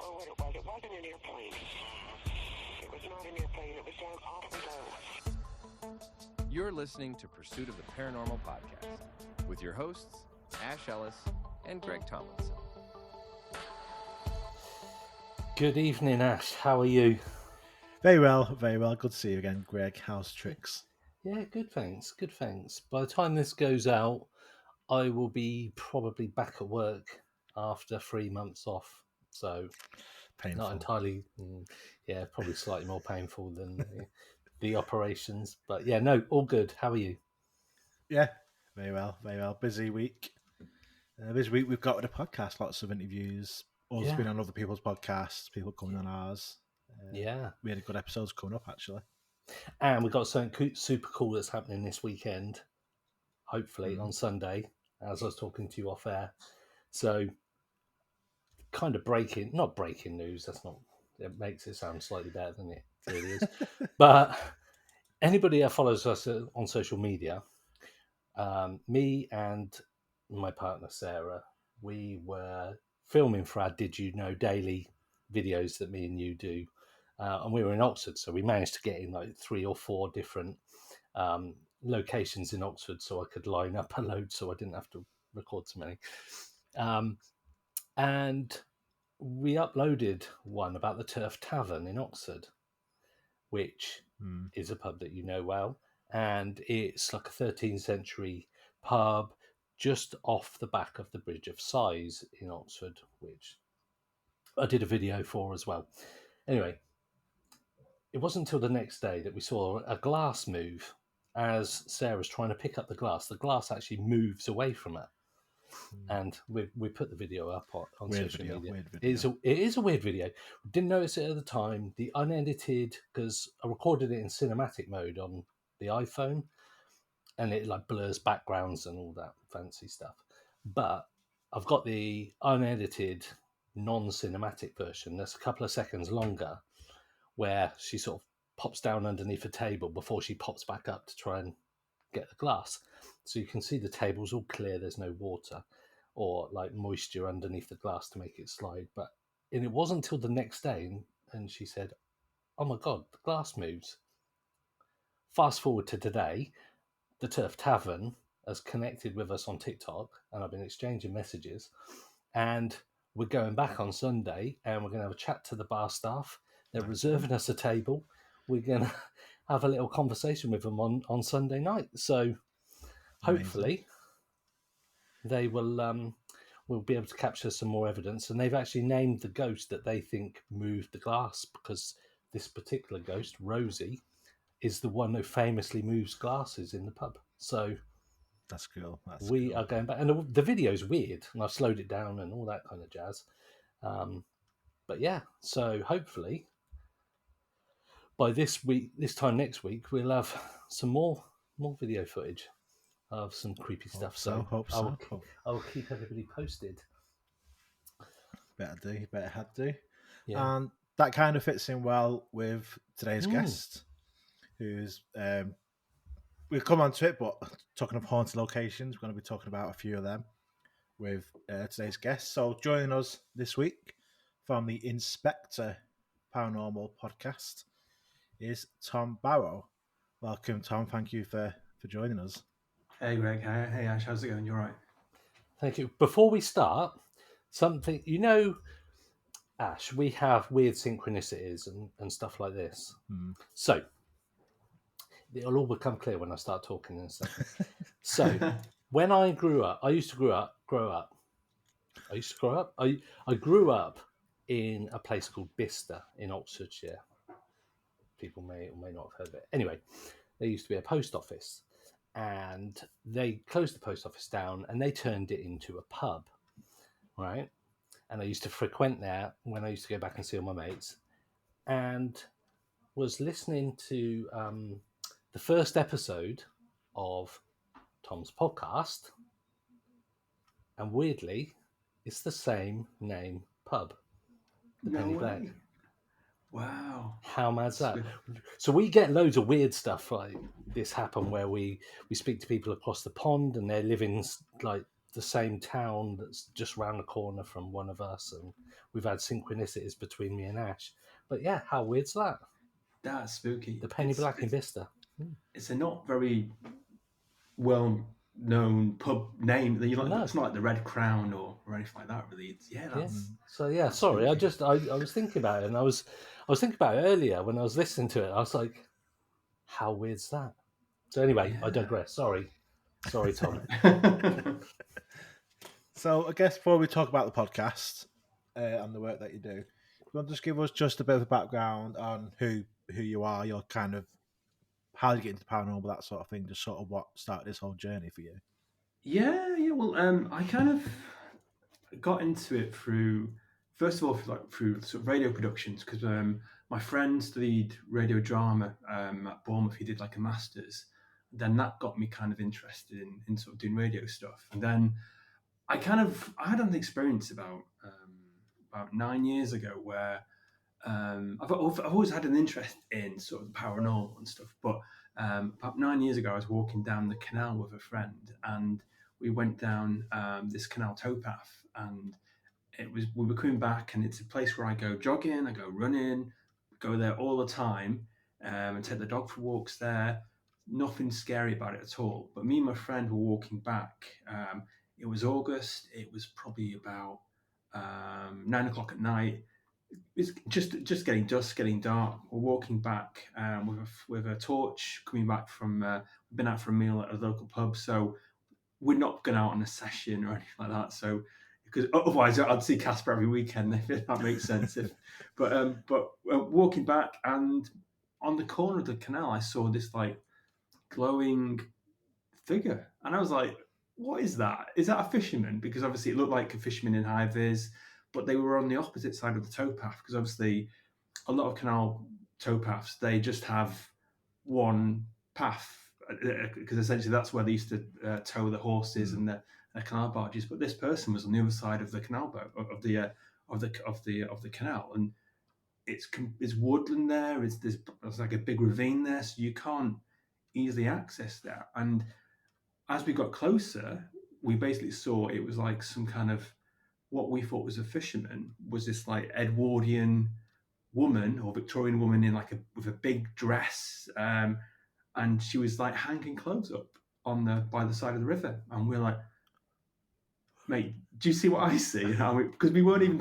know what it was. It wasn't an airplane. It was not an airplane. It was down awfully low. You're listening to Pursuit of the Paranormal podcast with your hosts, Ash Ellis and Greg Tomlinson. Good evening, Ash. How are you? Very well, very well. Good to see you again, Greg. How's tricks? Yeah, good, thanks. Good, thanks. By the time this goes out, I will be probably back at work after 3 months off. So, Painful. not entirely, probably slightly more painful than the operations. But yeah, no, all good. How are you? Yeah, very well, very well. Busy week. This week we've got with the podcast, lots of interviews. Also been on other people's podcasts, people coming on ours. We had a good episodes coming up, actually. And we've got something super cool that's happening this weekend, hopefully on Sunday, as I was talking to you off air. So, kind of not breaking news, it makes it sound slightly better than it really is. But anybody that follows us on social media, me and my partner Sarah, we were filming for our Did You Know daily videos that me and you do. And we were in Oxford, so we managed to get in like 3 or 4 different locations in Oxford so I could line up a load so I didn't have to record so many. And we uploaded one about the Turf Tavern in Oxford, which is a pub that you know well. And it's like a 13th century pub just off the back of the Bridge of Sighs in Oxford, which I did a video for as well. Anyway, it wasn't until the next day that we saw a glass move. As Sarah's trying to pick up the glass actually moves away from her. And we put the video up on social media. Weird video. It is a weird video. Didn't notice it at the time. The unedited, because I recorded it in cinematic mode on the iPhone, and it like blurs backgrounds and all that fancy stuff. But I've got the unedited, non-cinematic version that's a couple of seconds longer, where she sort of pops down underneath a table before she pops back up to try and get the glass. So you can see the table's all clear, there's no water or like moisture underneath the glass to make it slide. And it wasn't until the next day, and she said, "Oh my God, the glass moves." Fast forward to today, the Turf Tavern has connected with us on TikTok, and I've been exchanging messages, and we're going back on Sunday, and we're going to have a chat to the bar staff. They're reserving us a table. We're going to have a little conversation with them on Sunday night. So hopefully they will be able to capture some more evidence. And they've actually named the ghost that they think moved the glass, because this particular ghost, Rosie, is the one who famously moves glasses in the pub. So that's cool. We are going back. And the video's weird, and I've slowed it down and all that kind of jazz. But yeah, so hopefully by this time next week, we'll have some more video footage of some creepy stuff. I'll keep everybody posted. Better had to. Yeah. And that kind of fits in well with today's guest, who's we'll come on to it, but talking of haunted locations, we're going to be talking about a few of them with today's guest. So joining us this week from the Inspectre Paranormal podcast is Tom Barrow. Welcome, Tom. Thank you for joining us. Hey, Greg. Hey, Ash. How's it going? You all right? Thank you. Before we start, something, Ash, we have weird synchronicities and stuff like this. So it'll all become clear when I start talking in a second. So when I grew up, I grew up in a place called Bicester in Oxfordshire. People may or may not have heard of it. Anyway, there used to be a post office, and they closed the post office down and they turned it into a pub, right? And I used to frequent there when I used to go back and see all my mates, and was listening to the first episode of Tom's podcast, and weirdly, it's the same name pub, the Penny Black. Wow. How mad's that? So we get loads of weird stuff like this happen where we speak to people across the pond, and they're living like the same town that's just round the corner from one of us, and we've had synchronicities between me and Ash. But yeah, how weird's that? That's spooky. The Penny Black in Vista. It's a not very well-known pub name. That you like. No. It's not like the Red Crown or anything like that. Really, it's, that's. So yeah, that's sorry. spooky. I was thinking about it, and I was thinking about it earlier when I was listening to it. I was like, how weird's that? So anyway, I digress. Sorry, Tom. So I guess before we talk about the podcast and the work that you do, you want to just give us just a bit of a background on who you are, your kind of how you get into paranormal, that sort of thing, just sort of what started this whole journey for you. Yeah. Well, I kind of got into it through, first of all, through sort of radio productions, because my friend studied radio drama at Bournemouth. He did like a master's. Then that got me kind of interested in sort of doing radio stuff. And then I had an experience about 9 years ago where I've always had an interest in sort of paranormal and stuff. But about 9 years ago, I was walking down the canal with a friend, and we went down this canal towpath, and we were coming back, and it's a place where I go jogging, I go running, go there all the time, and take the dog for walks there. Nothing scary about it at all. But me and my friend were walking back. It was August. It was probably about 9 o'clock at night. It's just getting dusk, getting dark. We're walking back with a torch, coming back from we've been out for a meal at a local pub, so we're not going out on a session or anything like that. So because otherwise I'd see Casper every weekend, if that makes sense. But walking back, and on the corner of the canal, I saw this like glowing figure, and I was like, what is that? Is that a fisherman? Because obviously it looked like a fisherman in high vis, but they were on the opposite side of the towpath, because obviously a lot of canal towpaths, they just have one path, because essentially that's where they used to tow the horses and the canal barges. But this person was on the other side of the canal boat of the canal, and it's woodland there. There's like a big ravine there, so you can't easily access that. And as we got closer, we basically saw it was like some kind of, what we thought was a fisherman was this like Edwardian woman or Victorian woman with a big dress, and she was like hanging clothes up by the side of the river, and we're like, mate, do you see what I see? Because we weren't even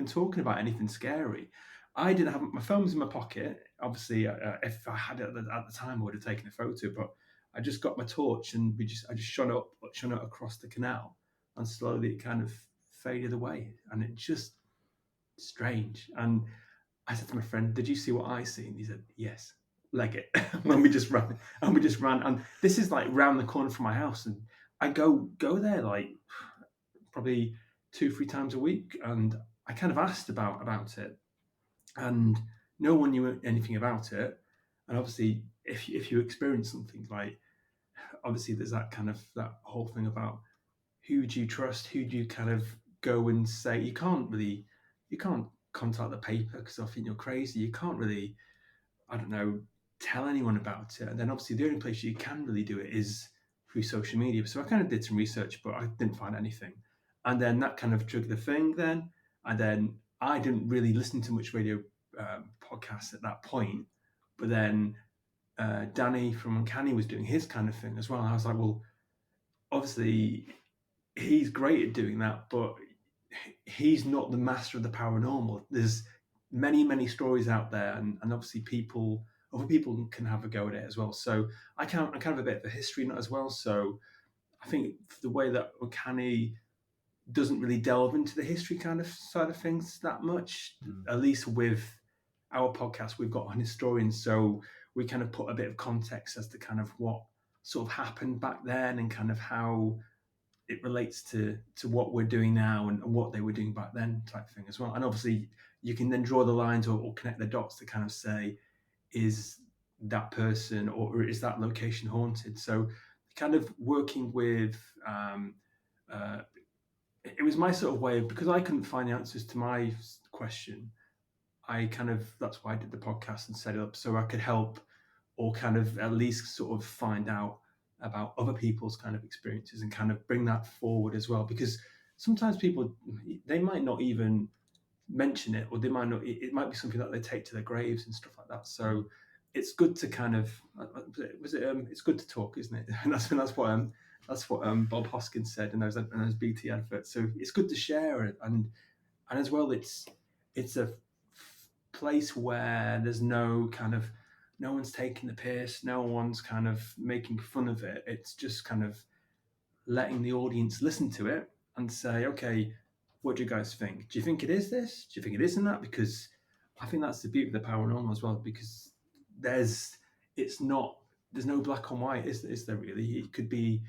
talking about anything scary. I didn't have my phone was in my pocket. Obviously, if I had it at the time, I would have taken a photo. But I just got my torch, and I just shone it across the canal, and slowly it kind of faded away, and it just strange. And I said to my friend, "Did you see what I see?" And he said, "Yes." Leg it. And we just ran, and this is like round the corner from my house, and I go there like probably 2-3 times a week, and I kind of asked about it, and no one knew anything about it. And obviously, if you experience something, like, obviously there's that whole thing about who do you trust, who do you kind of go and say. You can't contact the paper because I think you're crazy. You can't really, I don't know, tell anyone about it. And then obviously the only place you can really do it is through social media. So I kind of did some research, but I didn't find anything. And then that kind of triggered the thing then. And then I didn't really listen to much radio podcasts at that point. But then Danny from Uncanny was doing his kind of thing as well. And I was like, well, obviously he's great at doing that, but he's not the master of the paranormal. There's many, many stories out there, and obviously other people can have a go at it as well. So I'm kind of a bit of a history nut as well. So I think the way that Uncanny doesn't really delve into the history kind of side of things that much, at least with our podcast, we've got an historian, so we kind of put a bit of context as to kind of what sort of happened back then, and kind of how it relates to what we're doing now and what they were doing back then, type thing as well. And obviously you can then draw the lines or connect the dots to kind of say, is that person or is that location haunted? So kind of working with it was my sort of way of, because I couldn't find the answers to my question, that's why I did the podcast and set it up, so I could help, or kind of at least sort of find out about other people's kind of experiences and kind of bring that forward as well, because sometimes people, they might not even mention it, or they might not, it might be something that they take to their graves and stuff like that. So it's good to kind of, it's good to talk, isn't it? And that's what Bob Hoskins said in those BT adverts. So it's good to share it, and as well, it's a place where there's no one's taking the piss, no one's kind of making fun of it. It's just kind of letting the audience listen to it and say, okay, what do you guys think? Do you think it is this? Do you think it isn't that? Because I think that's the beauty of the paranormal as well, because there's no black and white, is there really? It could be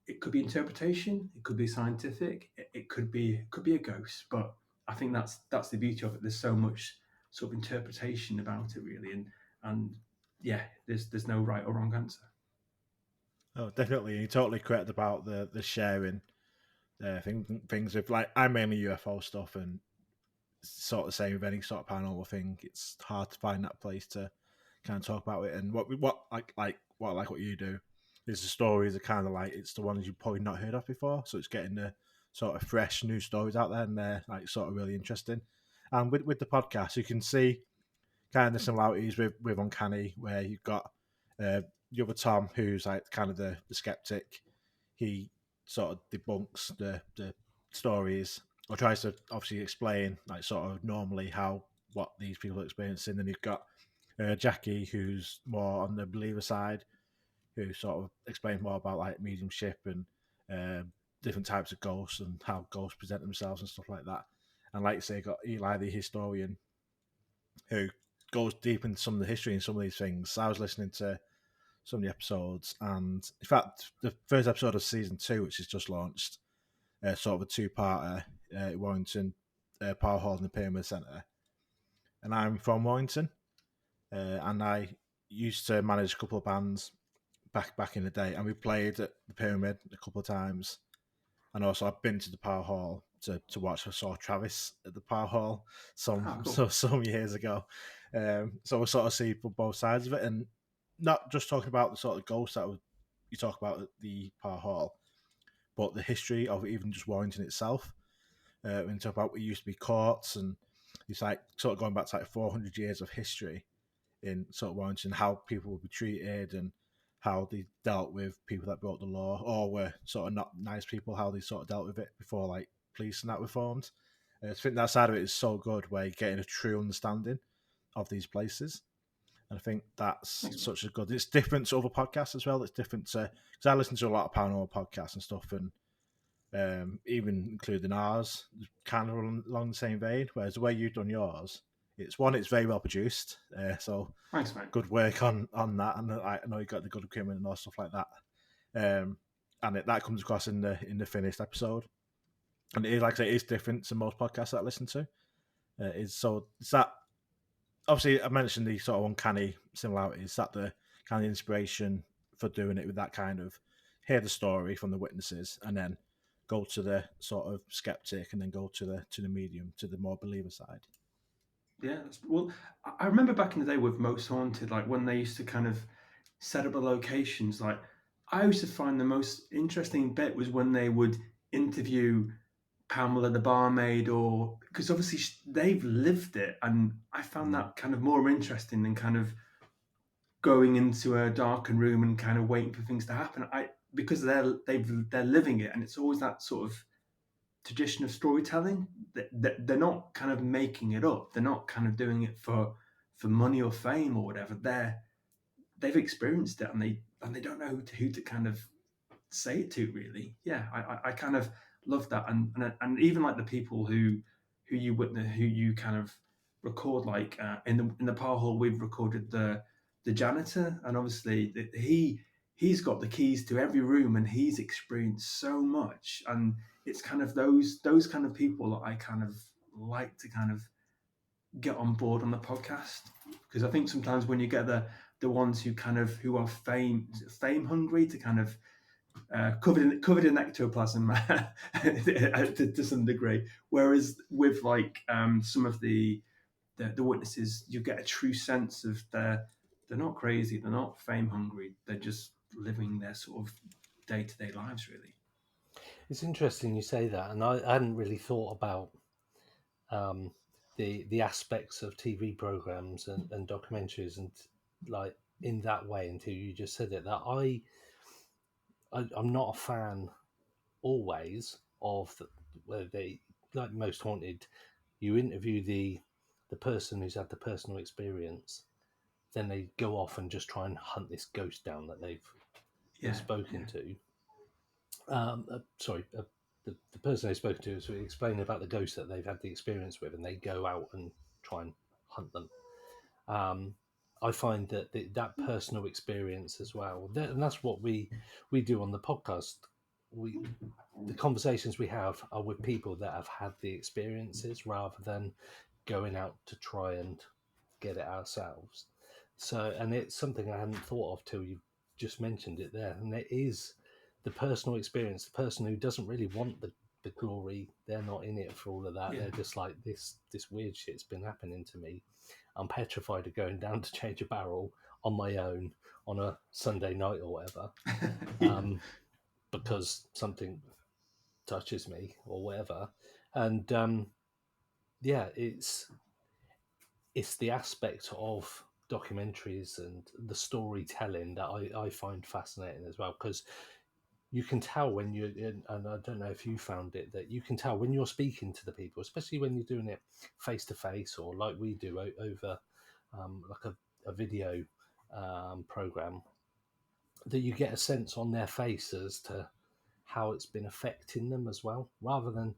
interpretation, it could be scientific, it could be a ghost, but I think that's the beauty of it. There's so much sort of interpretation about it, really, and yeah, there's no right or wrong answer. Oh, definitely. You're totally correct about the sharing things with, like, I'm mainly UFO stuff, and sort of the same with any sort of paranormal thing. It's hard to find that place to kind of talk about it. And what you do is the stories are kind of like, it's the ones you've probably not heard of before. So it's getting the sort of fresh new stories out there, and they're like sort of really interesting. And with the podcast, you can see kind of the similarities with Uncanny, where you've got the other Tom, who's like kind of the skeptic. He sort of debunks the stories, or tries to obviously explain, like, sort of normally what these people are experiencing. And you've got Jackie, who's more on the believer side, who sort of explains more about like mediumship and different types of ghosts and how ghosts present themselves and stuff like that. And like you say, got Eli, the historian, who goes deep into some of the history and some of these things. I was listening to some of the episodes, and in fact, the first episode of season 2, which is just launched, sort of a two-parter, Warrington, Power Hall and the Pyramid Centre. And I'm from Warrington, and I used to manage a couple of bands back in the day, and we played at the Pyramid a couple of times. And also I've been to the Power Hall to watch. I saw Travis at the Power Hall some years ago. So we sort of see both sides of it, and not just talking about the sort of ghosts that you talk about at the Power Hall, but the history of even just Warrington itself. When you talk about what used to be courts, and it's like sort of going back to like 400 years of history in sort of Warrington, how people would be treated and how they dealt with people that broke the law or were sort of not nice people, how they sort of dealt with it before like police and that were formed. I think that side of it is so good, where you're getting a true understanding of these places. And I think that's such a good, it's different to other podcasts as well. It's different to, because I listen to a lot of paranormal podcasts and stuff, and even including ours, kind of along the same vein, whereas the way you've done yours, it's very well produced. So thanks, mate. Good work on that, and I know you got the good equipment and all stuff like that. And that comes across in the finished episode. And it is, like I say, it is different to most podcasts that I listen to. It's that, obviously I mentioned the sort of uncanny similarities. Is that the kind of inspiration for doing it with that kind of, hear the story from the witnesses and then go to the sort of skeptic and then go to the medium, to the more believer side? Yeah, well, I remember back in the day with Most Haunted, like when they used to kind of set up the locations, like I used to find the most interesting bit was when they would interview Pamela the barmaid, or because obviously they've lived it, and I found that kind of more interesting than kind of going into a darkened room and kind of waiting for things to happen. Because they're living it, and it's always that sort of tradition of storytelling. They're not kind of making it up. They're not kind of doing it for money or fame or whatever. They've experienced it, and they don't know who to kind of say it to, really. Yeah, I kind of love that, and even like the people who you witness, who you kind of record, like in the Power Hall, we've recorded the janitor, and obviously he's got the keys to every room, and he's experienced so much, and it's kind of those kind of people that I kind of like to kind of get on board on the podcast, because I think sometimes when you get the ones who are fame hungry, to kind of covered in ectoplasm to some degree, whereas with like some of the witnesses, you get a true sense of they're not crazy, they're not fame hungry, they're just living their sort of day-to-day lives, really. It's interesting you say that, and I hadn't really thought about the aspects of TV programs and documentaries and like in that way until you just said it. That I'm not a fan always of where they, like Most Haunted, you interview the person who's had the personal experience, then they go off and just try and hunt this ghost down that they've spoken to. The person they've spoken to is explaining about the ghost that they've had the experience with, and they go out and try and hunt them. I find that that personal experience as well, and that's what we do on the podcast. The conversations we have are with people that have had the experiences rather than going out to try and get it ourselves. So, and it's something I hadn't thought of till you just mentioned it there, and it is the personal experience. The person who doesn't really want the glory, they're not in it for all of that. They're just like, this weird shit's been happening to me. I'm petrified of going down to change a barrel on my own on a Sunday night or whatever, because something touches me or whatever. And it's the aspect of documentaries and the storytelling that I find fascinating as well, because you can tell when you're in, and I don't know if you found it, that you can tell when you're speaking to the people, especially when you're doing it face to face or like we do over like a video program, that you get a sense on their face as to how it's been affecting them as well, rather than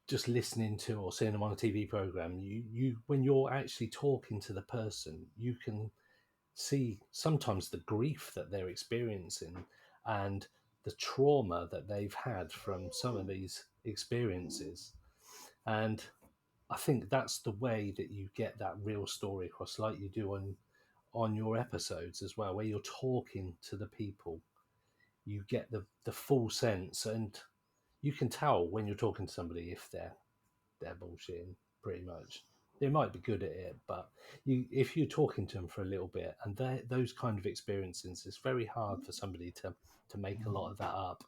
just listening to or seeing them on a TV program. You when you're actually talking to the person, you can see sometimes the grief that they're experiencing and the trauma that they've had from some of these experiences. And I think that's the way that you get that real story across, like you do on your episodes as well, where you're talking to the people. You get the full sense, and you can tell when you're talking to somebody if they're bullshitting, pretty much. They might be good at it, but if you're talking to them for a little bit, and those kind of experiences, it's very hard for somebody to make a lot of that up.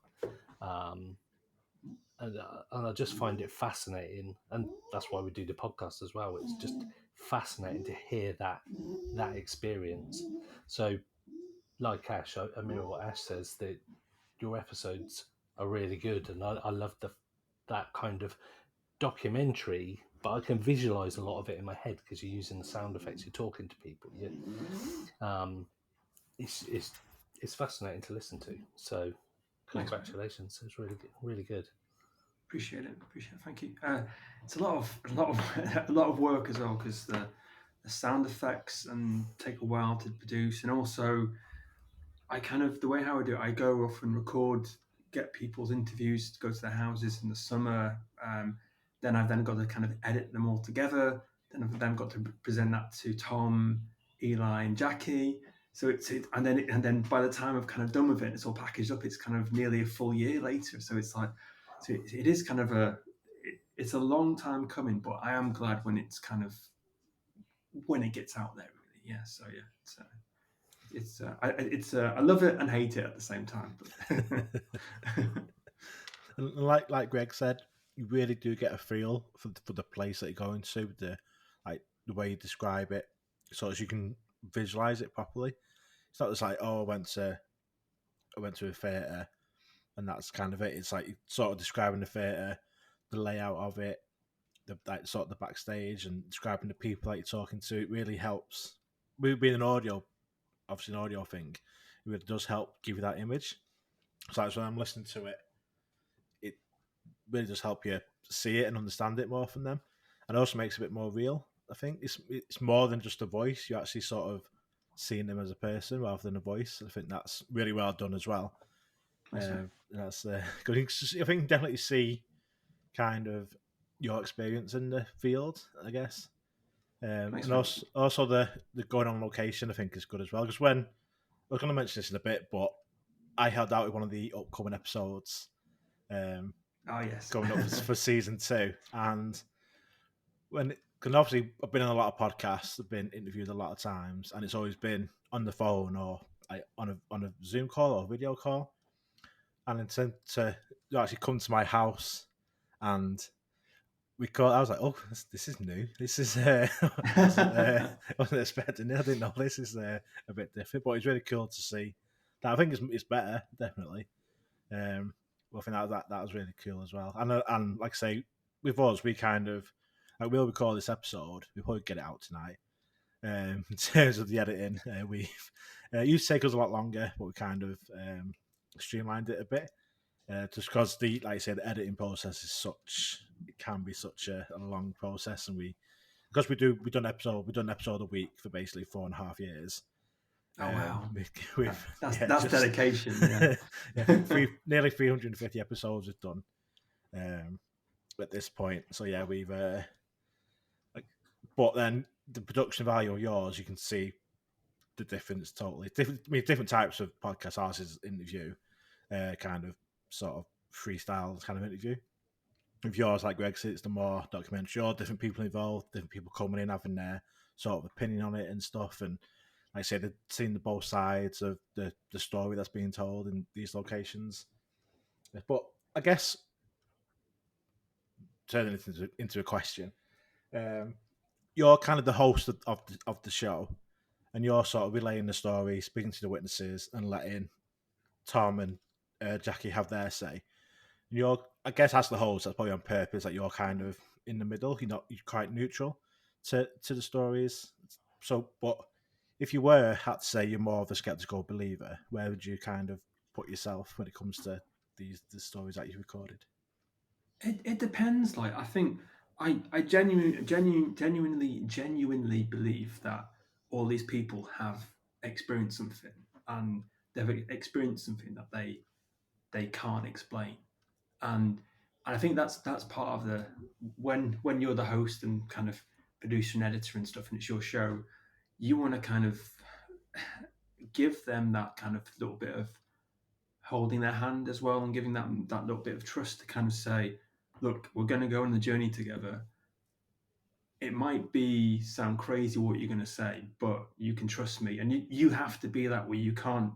And I just find it fascinating, and that's why we do the podcast as well. It's just fascinating to hear that experience. So, like Ash, I mirror what Ash says, that your episodes are really good, and I love that kind of documentary, but I can visualize a lot of it in my head because you're using the sound effects, you're talking to people. It's fascinating to listen to. So congratulations. It's really good. Appreciate it. Thank you. It's a lot of work as well, because the sound effects and take a while to produce, and also the way how I do it, I go off and record, get people's interviews, go to their houses in the summer. Then I've got to kind of edit them all together. Then I've then got to present that to Tom, Eli, and Jackie. So and then by the time I've kind of done with it, it's all packaged up. It's kind of nearly a full year later. So it's like, it is kind of it's a long time coming, but I am glad when it's kind of when it gets out there, really. Yeah. So yeah. I love it and hate it at the same time. like Greg said, you really do get a feel for the place that you're going to, the way you describe it, so as you can visualize it properly. It's not just like, I went to a theatre and that's kind of it. It's like you're sort of describing the theatre, the layout of it, sort of the backstage, and describing the people that you're talking to. It really helps. With being obviously an audio thing, it really does help give you that image. So that's when I'm listening to it, it really does help you see it and understand it more from them, and also makes it a bit more real. I think it's more than just a voice. You actually sort of seeing them as a person rather than a voice. I think that's really well done as well. That's good. I think definitely see kind of your experience in the field, I guess. And also the going on location, I think, is good as well. Because when I was going to mention this in a bit, but I held out with one of the upcoming episodes. Yes, going up for season 2, and because obviously I've been on a lot of podcasts, I've been interviewed a lot of times, and it's always been on the phone or on a Zoom call or video call, and then to actually come to my house, and I was like, oh, this is new. This is wasn't expecting it. I didn't know this is a bit different, but it's really cool to see. That I think it's better, definitely. Well, I think that was really cool as well. And like I say, with us, we kind of we'll record this episode. We'll probably get it out tonight. In terms of the editing, we it used to take us a lot longer, but we kind of streamlined it a bit. Just because like I said, the editing process is it can be such a long process, and because we've done an episode a week for basically 4.5 years. Oh wow, that's just, dedication. Nearly 350 episodes we've done at this point. So yeah, we've but then the production value of yours, you can see the difference totally. Different types of podcast. Ours is interview, kind of sort of freestyle kind of interview. With yours, like Greg said, it's the more documentary. Different people involved, different people coming in having their sort of opinion on it and stuff. And like I said, they've seen the both sides of the story that's being told in these locations. But I guess turning it into a question, you're kind of the host of the show, and you're sort of relaying the story, speaking to the witnesses, and letting Tom and Jackie have their say. And I guess as the host, that's probably on purpose. That you're kind of in the middle. You're quite neutral to the stories. So, but if you had to say you're more of a skeptical believer, where would you kind of put yourself when it comes to the stories that you recorded? It depends. Like, I think I genuinely believe that all these people have experienced something, and they've experienced something that they can't explain. And I think that's part of the when you're the host and kind of producer and editor and stuff, and it's your show, you want to kind of give them that kind of little bit of holding their hand as well, and giving that little bit of trust to kind of say, look, we're going to go on the journey together. It might sound crazy what you're going to say, but you can trust me, and you have to be that way. You can't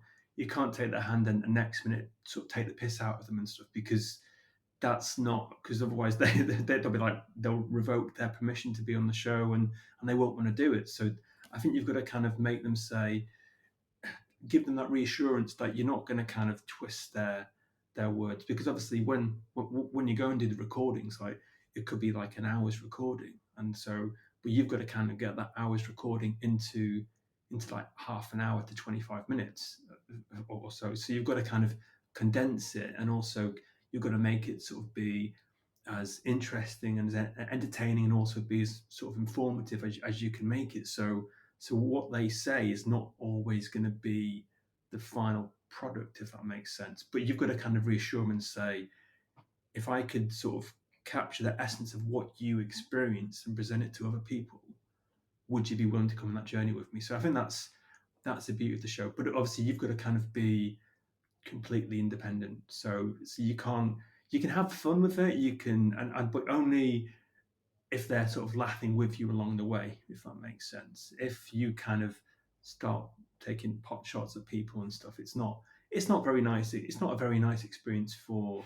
take their hand and the next minute sort of take the piss out of them and stuff, because that's not, because otherwise they'll be like, they'll revoke their permission to be on the show, and they won't want to do it. So I think you've got to kind of make them give them that reassurance that you're not going to kind of twist their words, because obviously when you go and do the recordings, like it could be like an hour's recording, and so but you've got to kind of get that hour's recording into like half an hour to 25 minutes or so. So you've got to kind of condense it, and also you've got to make it sort of be as interesting and as entertaining, and also be as sort of informative as you can make it. So what they say is not always going to be the final product, if that makes sense. But you've got to kind of reassure them and say, if I could sort of capture the essence of what you experience and present it to other people, would you be willing to come on that journey with me? So I think that's the beauty of the show. But obviously you've got to kind of be completely independent. So you can have fun with it. You can, but only if they're sort of laughing with you along the way, if that makes sense. If you kind of start taking pot shots at people and stuff, it's not very nice. It's not a very nice experience for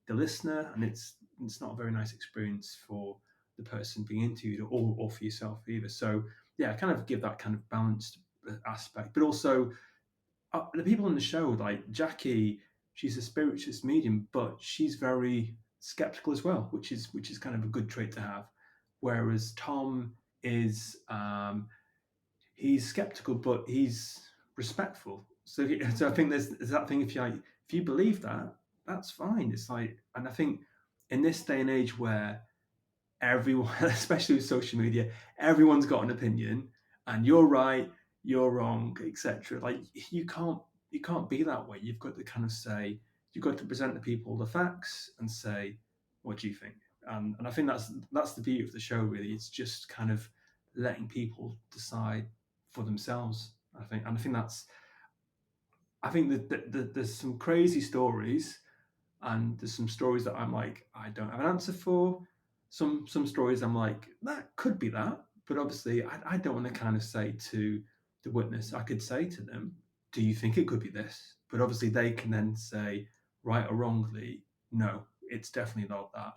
the listener, and it's not a very nice experience for the person being interviewed, or for yourself either. So yeah, kind of give that kind of balanced aspect, but also the people on the show, like Jackie, she's a spiritualist medium, but she's very skeptical as well, which is kind of a good trait to have. Whereas Tom is he's skeptical, but he's respectful. So I think there's that thing. If you believe that, that's fine. It's like, and I think in this day and age where everyone, especially with social media, everyone's got an opinion, and you're right, you're wrong, etc. Like you can't be that way. You've got to kind of say, you've got to present the people the facts and say, what do you think? And I think that's the beauty of the show, really. It's just kind of letting people decide for themselves. I think that there's some crazy stories, and there's some stories that I'm like, I don't have an answer for. Some stories I'm like, that could be that, but obviously I don't want to kind of say to the witness. I could say to them, do you think it could be this? But obviously they can then say, right or wrongly, no, it's definitely not that.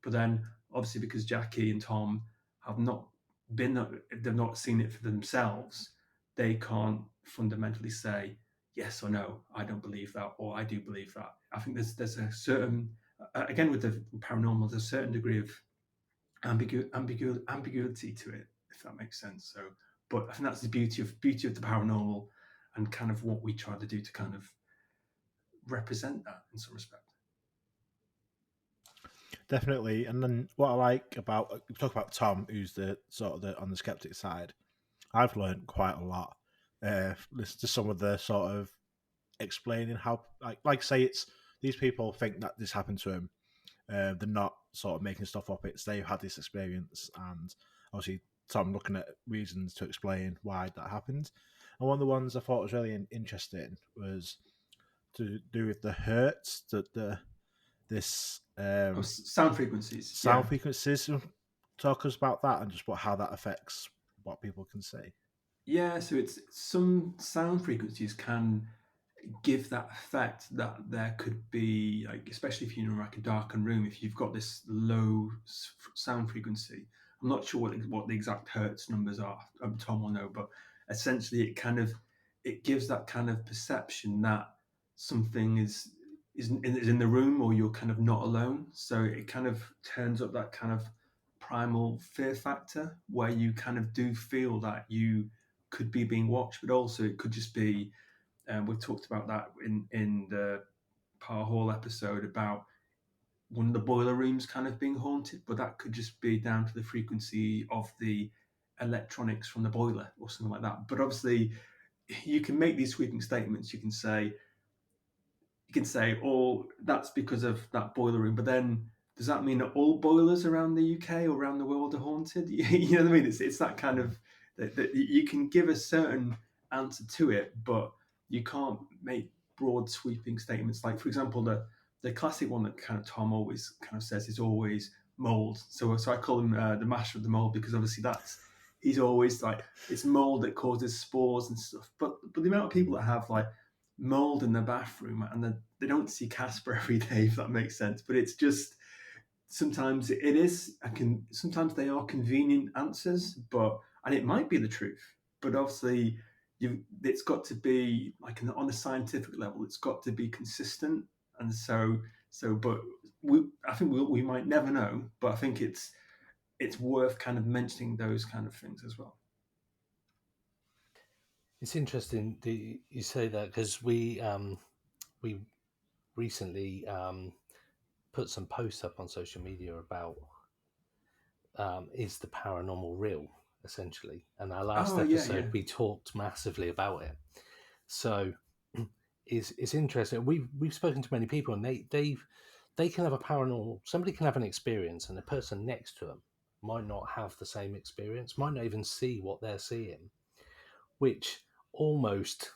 But then obviously because Jackie and Tom have not they've not seen it for themselves, they can't fundamentally say yes or no, I don't believe that, or I do believe that. I think there's a certain, again with the paranormal, there's a certain degree of ambiguity to it, if that makes sense. So, but I think that's the beauty of the paranormal, and kind of what we try to do to kind of represent that in some respect. Definitely. And then what I like about, we talk about Tom, who's the sort of on the skeptic side. I've learned quite a lot. Listen to some of the sort of explaining how, like say it's these people think that this happened to him. They're not sort of making stuff up. It's they've had this experience, and obviously Tom looking at reasons to explain why that happened. And one of the ones I thought was really interesting was to do with the hertz, this Sound frequencies. sound frequencies. Talk us about that and just how that affects what people can see. Yeah, so it's some sound frequencies can give that effect that there could be, like, especially if you're in like a darkened room, if you've got this low sound frequency. I'm not sure what the exact hertz numbers are. Tom will know, but essentially it gives that kind of perception that something is in the room, or you're kind of not alone. So it kind of turns up that kind of primal fear factor where you kind of do feel that you could be being watched, but also it could just be. We've talked about that in the Power Hall episode about one of the boiler rooms kind of being haunted, but that could just be down to the frequency of the electronics from the boiler or something like that. But obviously, you can make these sweeping statements. You can say, "Oh, that's because of that boiler room," but then does that mean that all boilers around the UK or around the world are haunted? You know what I mean? It's that kind of that you can give a certain answer to it, but you can't make broad sweeping statements. Like, for example, the classic one that kind of Tom always kind of says is always mold. So I call him the master of the mold, because obviously he's always like, it's mold that causes spores and stuff. But the amount of people that have like mold in their bathroom, and they don't see Casper every day, if that makes sense. But it's just sometimes it is. Sometimes they are convenient answers, and it might be the truth. But obviously, it's got to be like on a scientific level. It's got to be consistent, and but I think we might never know. But I think it's worth kind of mentioning those kind of things as well. It's interesting you say that, because we recently put some posts up on social media about is the paranormal real, essentially. And our last episode, we talked massively about it. So it's interesting. We've spoken to many people, and they can have a paranormal. Somebody can have an experience, and the person next to them might not have the same experience, might not even see what they're seeing, which almost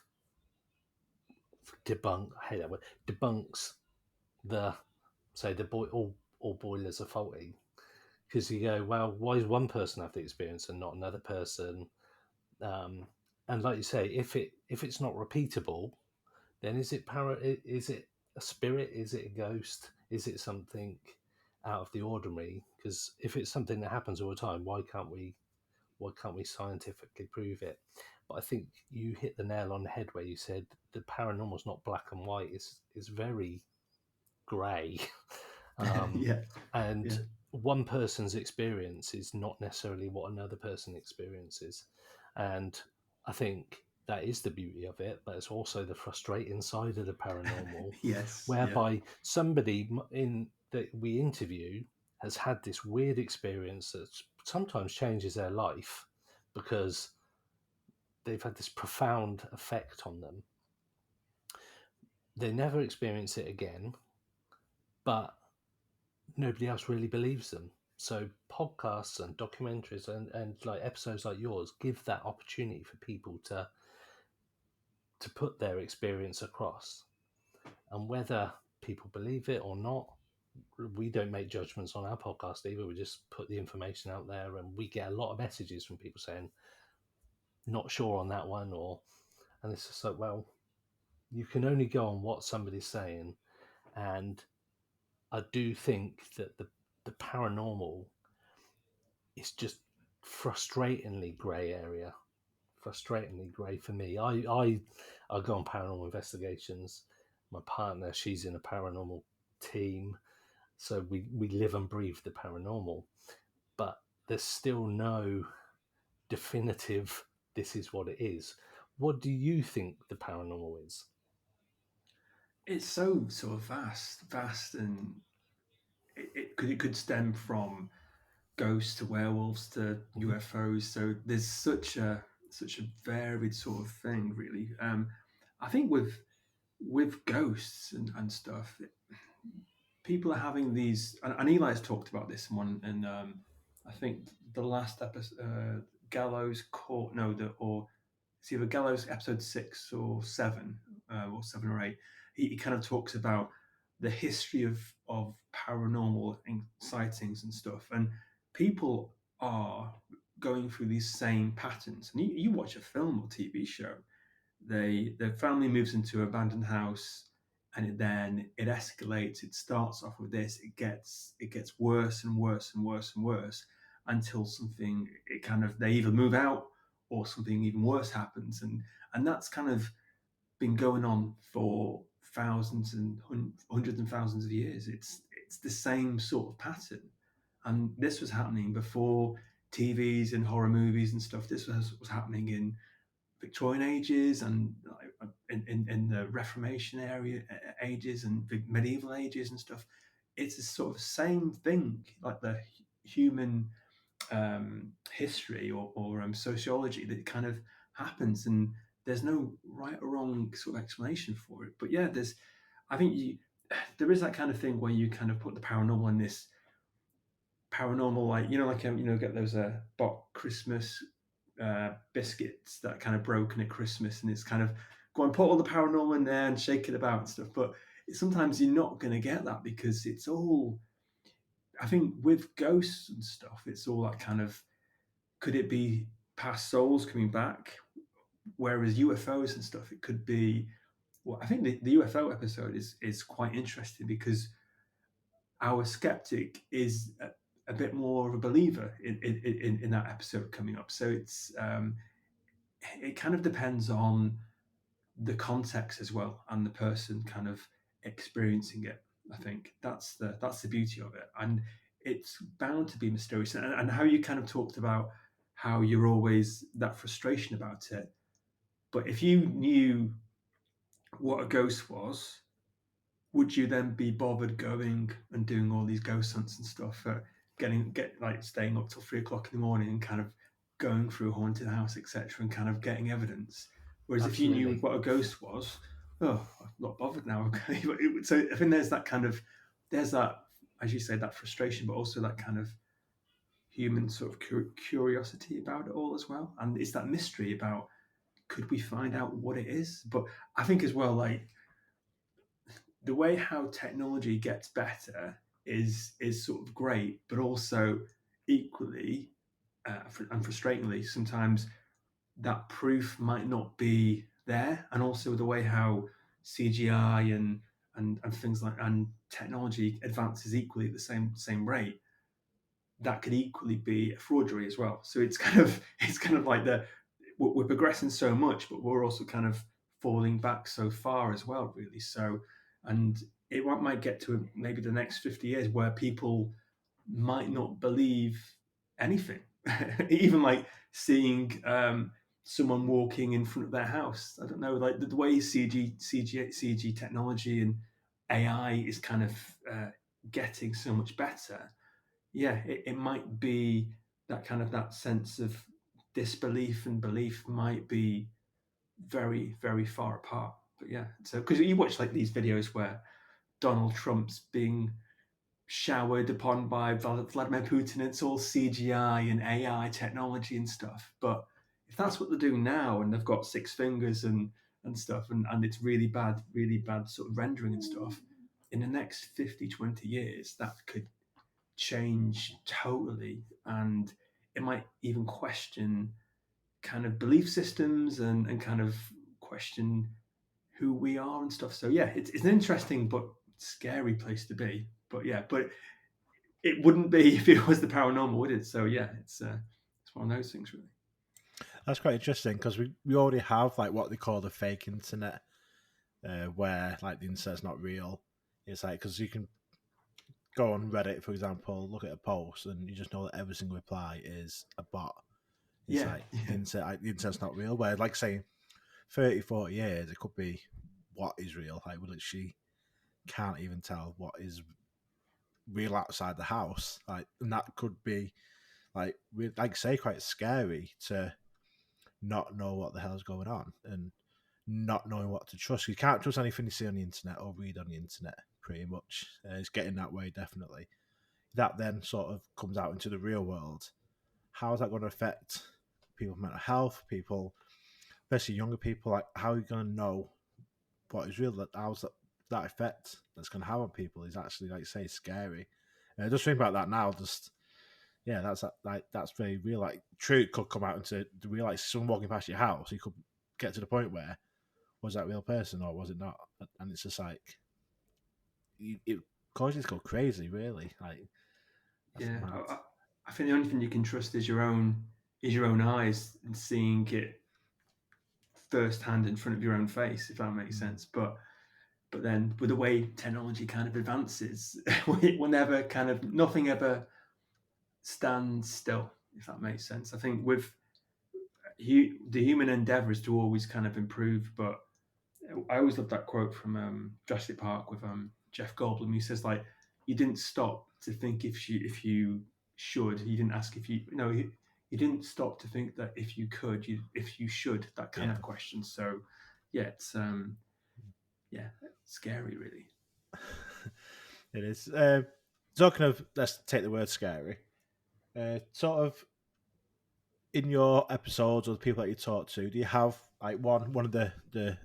debunks the all boilers are faulty. Because you go, well, why does one person have the experience and not another person? And like you say, if it's not repeatable, then is it a spirit? Is it a ghost? Is it something out of the ordinary? Because if it's something that happens all the time, why can't we scientifically prove it? But I think you hit the nail on the head where you said the paranormal is not black and white. It's very grey. One person's experience is not necessarily what another person experiences. And I think that is the beauty of it, but it's also the frustrating side of the paranormal. Whereby somebody that we interview has had this weird experience that sometimes changes their life because they've had this profound effect on them. They never experience it again, but nobody else really believes them. So podcasts and documentaries and like episodes like yours give that opportunity for people to put their experience across. And whether people believe it or not, we don't make judgments on our podcast either. We just put the information out there, and we get a lot of messages from people saying, not sure on that one, and it's just like, well, You can only go on what somebody's saying, and I do think that the paranormal is just frustratingly grey area. Frustratingly grey for me. I go on paranormal investigations. My partner, she's in a paranormal team, so we live and breathe the paranormal. But there's still no definitive. This is what it is. What do you think the paranormal is? It's so sort of vast, and it could stem from ghosts to werewolves to UFOs. So there's such a varied sort of thing, really. I think with ghosts and stuff, people are having these, and Eli's talked about this one, and I think the last episode, Gallows Court, no, or it's either Gallows episode 6 or 7 or 8. He kind of talks about the history of paranormal sightings and stuff, and people are going through these same patterns. And you watch a film or TV show, the family moves into an abandoned house, and then it escalates. It starts off with this. It gets worse and worse and worse and worse until something, it kind of, they either move out or something even worse happens, and that's kind of been going on for thousands and hundreds and thousands of years. It's the same sort of pattern, and this was happening before TVs and horror movies and stuff. This was happening in Victorian ages and in the Reformation ages and the medieval ages and stuff. It's a sort of same thing, like the human history or sociology that kind of happens, and there's no right or wrong sort of explanation for it. But yeah, I think there is that kind of thing where you kind of put the paranormal in this paranormal, like get those bought Christmas biscuits that kind of broken at Christmas, and it's kind of go and put all the paranormal in there and shake it about and stuff. But sometimes you're not going to get that, because it's all, I think with ghosts and stuff, it's all that kind of, could it be past souls coming back? Whereas UFOs and stuff, it could be, well, I think the UFO episode is quite interesting, because our skeptic is a bit more of a believer in that episode coming up. So it kind of depends on the context as well, and the person kind of experiencing it. I think that's the beauty of it, and it's bound to be mysterious. And how you kind of talked about how you're always that frustration about it, but if you knew what a ghost was, would you then be bothered going and doing all these ghost hunts and stuff, staying up till 3 o'clock in the morning and kind of going through a haunted house, etc., and kind of getting evidence? Whereas if you knew what a ghost was, oh, I'm not bothered now. So I think there's that, as you say, that frustration, but also that kind of human sort of curiosity about it all as well. And it's that mystery about, could we find out what it is? But I think as well, like, the way how technology gets better is sort of great, but also equally and frustratingly, sometimes that proof might not be there. And also the way how CGI and things like, and technology advances equally at the same rate, that could equally be a fraudery as well. So it's kind of like we're progressing so much, but we're also kind of falling back so far as well, really. So, and it might get to maybe the next 50 years where people might not believe anything, even like seeing someone walking in front of their house. I don't know, like the way CG technology and AI is kind of getting so much better. Yeah, it might be that kind of, that sense of disbelief and belief might be very, very far apart. But yeah, so because you watch like these videos where Donald Trump's being showered upon by Vladimir Putin, it's all CGI and AI technology and stuff. But if that's what they're doing now, and they've got 6 fingers and stuff, and it's really bad sort of rendering and stuff, in the next 50-20 years, that could change totally, and it might even question kind of belief systems and kind of question who we are and stuff. So yeah, it's an interesting but scary place to be. But yeah, but it wouldn't be if it was the paranormal, would it? So yeah, it's one of those things really. That's quite interesting because we already have like what they call the fake internet, where like the internet's not real. It's like because you can go on Reddit, for example, look at a post, and you just know that every single reply is a bot. It's Yeah, like the internet's not real. Where like saying 30, 40 years, it could be what is real. Like we literally can't even tell what is real outside the house. Like, and that could be like like say quite scary to not know what the hell's going on and not knowing what to trust. You can't trust anything you see on the internet or read on the internet. Pretty much, it's getting that way definitely. That then sort of comes out into the real world. How is that going to affect people's mental health? People, especially younger people, like how are you going to know what is real? How's that effect that's going to have on people is actually, like you say, scary. Just think about that now. Just yeah, that's very real. Like, true, it could come out into the real. Like, someone walking past your house, you could get to the point where was that a real person or was it not? And it's just like it causes you to go crazy, really. Like, that's yeah. mad. I think the only thing you can trust is your own eyes and seeing it firsthand in front of your own face, if that makes sense. But then with the way technology kind of advances, it will never kind of nothing ever stands still, if that makes sense. I think with the human endeavor is to always kind of improve, but I always love that quote from Jurassic Park with Jeff Goldblum. He says like, "You didn't stop to think if you should. You didn't ask if you you didn't stop to think that if you could, if you should." That kind of question. So yeah, it's scary, really. It is. Talking of, let's take the word scary. Sort of in your episodes or the people that you talk to, do you have like one of the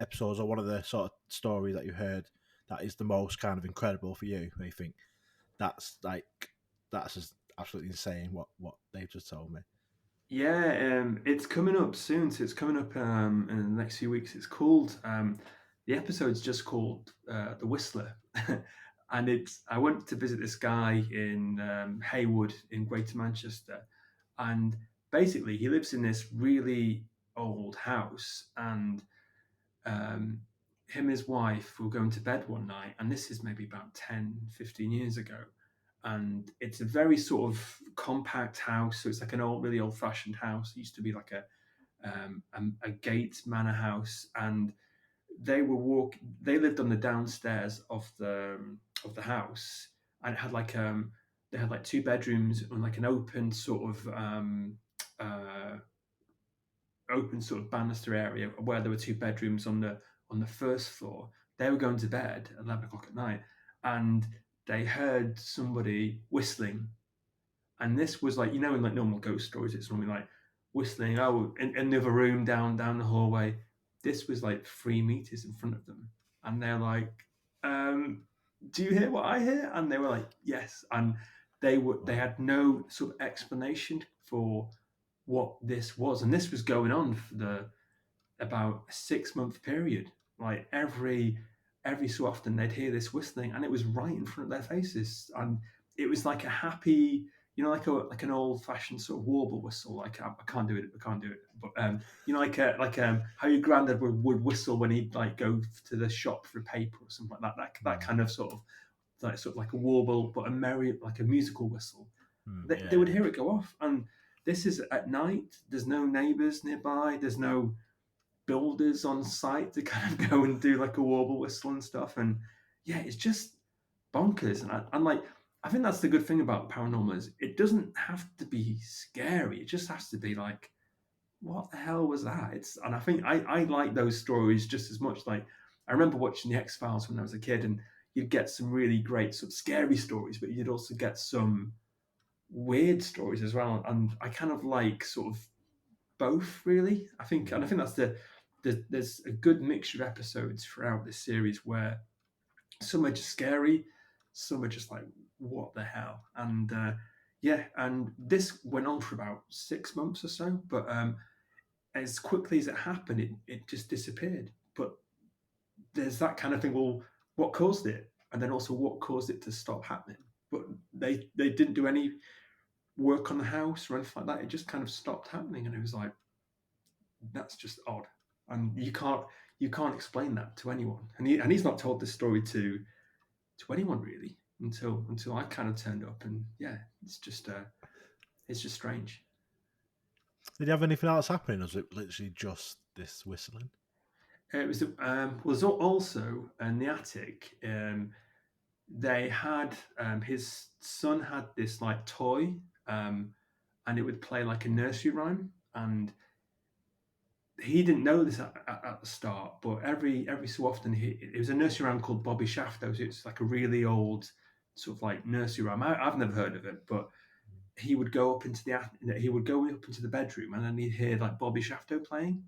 episodes or one of the sort of stories that you heard that is the most kind of incredible for you? Where you think that's just absolutely insane what they've just told me. Yeah, it's coming up soon. So it's coming up in the next few weeks. It's called the episode's just called The Whistler, and I went to visit this guy in Haywood in Greater Manchester, and basically he lives in this really old house, and um, him and his wife were going to bed one night, and this is maybe about 10, 15 years ago. And it's a very sort of compact house. So it's like an really old fashioned house. It used to be like a gate manor house. And they lived on the downstairs of the house. And it had they had like two bedrooms and like an uh, open sort of banister area where there were two bedrooms on the first floor. They were going to bed at 11 o'clock at night, and they heard somebody whistling. And this was like, in like normal ghost stories, it's normally like whistling in the other room down the hallway. This was like 3 meters in front of them, and they're like, "Do you hear what I hear?" And they were like, "Yes." And they had no sort of explanation for what this was, and this was going on for about a 6 month period. Like every so often they'd hear this whistling, and it was right in front of their faces, and it was like a happy, like an old fashioned sort of warble whistle. Like I can't do it, but how your granddad would whistle when he'd like go to the shop for a paper or something like that. That kind of sort of like a warble, but like a musical whistle. They would hear it go off, and this is at night. There's no neighbours nearby. There's no builders on site to kind of go and do like a warble whistle and stuff. And yeah, it's just bonkers. And I'm like, I think that's the good thing about paranormal is it doesn't have to be scary. It just has to be like, what the hell was that? And I think I like those stories just as much. Like I remember watching the X-Files when I was a kid, and you'd get some really great sort of scary stories, but you'd also get some weird stories as well. And I kind of like sort of both really. I think that's there's a good mixture of episodes throughout this series where some are just scary, some are just like what the hell. And and this went on for about 6 months or so, but as quickly as it happened, it just disappeared. But there's that kind of thing. Well, what caused it, and then also what caused it to stop happening? But they didn't do any work on the house or anything like that. It just kind of stopped happening, and it was like, that's just odd, and you can't explain that to anyone. And he's not told this story to anyone really until I kind of turned up, and yeah, it's just strange. Did you have anything else happening, or was it literally just this whistling? It was also in the attic. They had his son had this like toy, and it would play like a nursery rhyme, and he didn't know this at the start, but every so often it was a nursery rhyme called Bobby Shafto. So it's like a really old sort of like nursery rhyme. I've never heard of it, but he would go up into the bedroom, and then he'd hear like Bobby Shafto playing.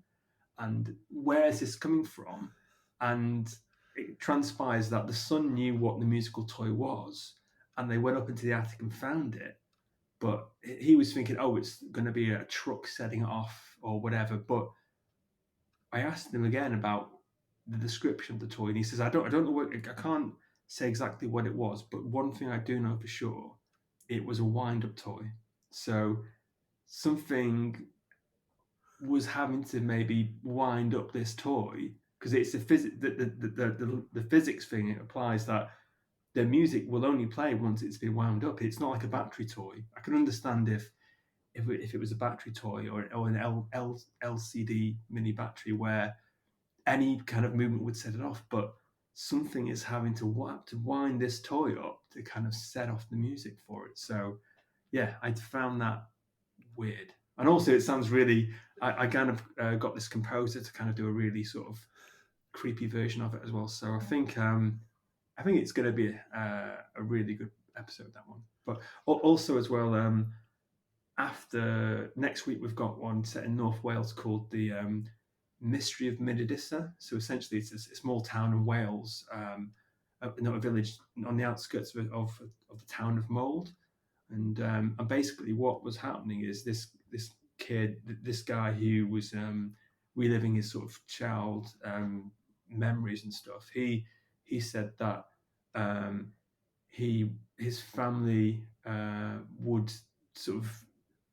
And where's this coming from? And it transpires that the son knew what the musical toy was, and they went up into the attic and found it. But he was thinking, oh, it's going to be a truck setting it off or whatever. But I asked him again about the description of the toy, and he says, I don't know what, I can't say exactly what it was, but one thing I do know for sure, it was a wind-up toy. So something was having to maybe wind up this toy, because it's the physics thing. It applies that the music will only play once it's been wound up. It's not like a battery toy. I can understand if it was a battery toy or an LCD mini battery where any kind of movement would set it off, but something is having to wind this toy up to kind of set off the music for it. So yeah, I found that weird. And also it sounds really, I kind of got this composer to kind of do a really sort of creepy version of it as well. So I think it's going to be a really good episode, that one. But also as well, after next week, we've got one set in North Wales called the Mystery of Minadissa. So essentially, it's a small town in Wales, not a village on the outskirts of the town of Mold. And basically, what was happening is this kid, this guy who was reliving his sort of child memories and stuff. He said that his family would sort of,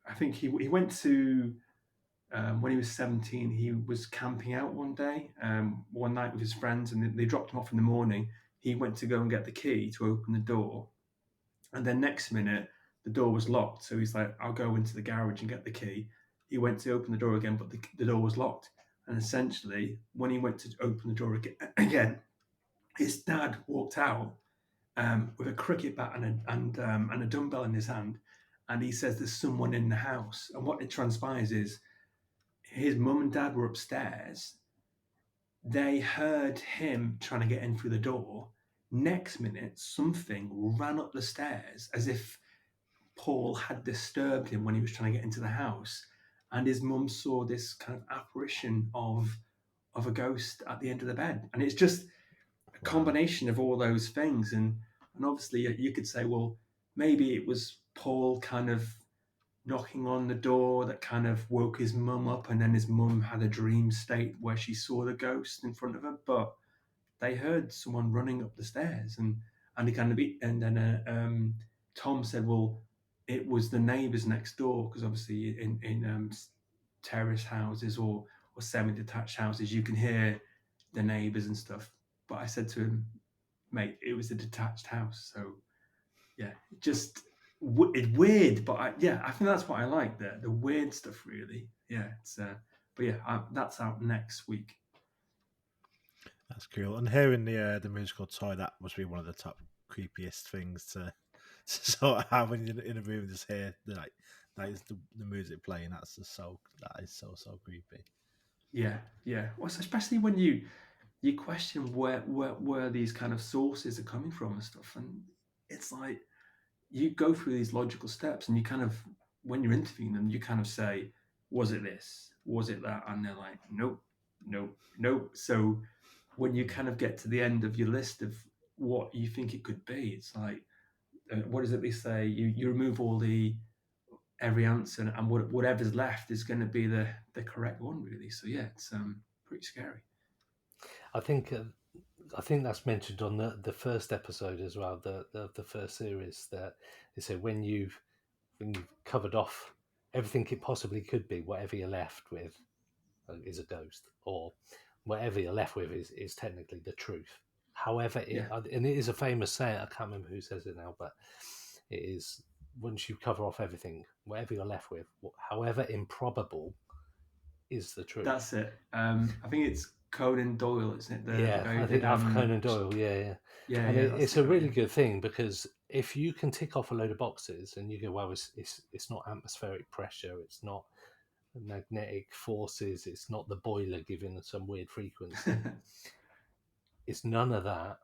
I think he went to when he was 17, he was camping out one day, one night with his friends, and they dropped him off in the morning. He went to go and get the key to open the door, and then next minute the door was locked. So he's like, I'll go into the garage and get the key. He went to open the door again, but the door was locked. And essentially, when he went to open the door again, his dad walked out with a cricket bat and a dumbbell in his hand, and he says there's someone in the house. And what it transpires is his mum and dad were upstairs. They heard him trying to get in through the door. Next minute, something ran up the stairs as if Paul had disturbed him when he was trying to get into the house, and his mum saw this kind of apparition of a ghost at the end of the bed. And it's just a combination of all those things. And obviously you could say, well, maybe it was Paul kind of knocking on the door that kind of woke his mum up, and then his mum had a dream state where she saw the ghost in front of her. But they heard someone running up the stairs, and then Tom said, well, it was the neighbours next door, because obviously in terrace houses or semi-detached houses, you can hear the neighbours and stuff. But I said to him, mate, it was a detached house. So yeah, just it's weird, but I think that's what I like, the weird stuff, really. Yeah, it's but yeah, that's out next week. That's cool. And hearing the musical toy, that must be one of the top creepiest things to sort of have when you're in a room and just hear that is the music playing. That is so creepy. Yeah. Well, especially when you question where these kind of sources are coming from and stuff, and it's like you go through these logical steps, and you kind of, when you're interviewing them, you kind of say, was it this? Was it that? And they're like, nope. So when you kind of get to the end of your list of what you think it could be, it's like, what is it they say? You remove every answer, and whatever's left is going to be the correct one, really. So yeah, it's pretty scary. I think I think that's mentioned on the first episode as well, the first series, that they say when you've covered off everything it possibly could be, whatever you're left with is a ghost, or whatever you're left with is technically the truth. However, Yeah. and it is a famous saying, I can't remember who says it now, but it is, once you cover off everything, whatever you're left with, however improbable, is the truth. That's it. I think it's Conan Doyle, isn't it? The guy Yeah, who I think did Arthur Conan Doyle. Yeah. yeah, And yeah, that's it's the a guy. really Yeah. good thing, because if you can tick off a load of boxes and you go, well, it's not atmospheric pressure, it's not magnetic forces, it's not the boiler giving some weird frequency, it's none of that.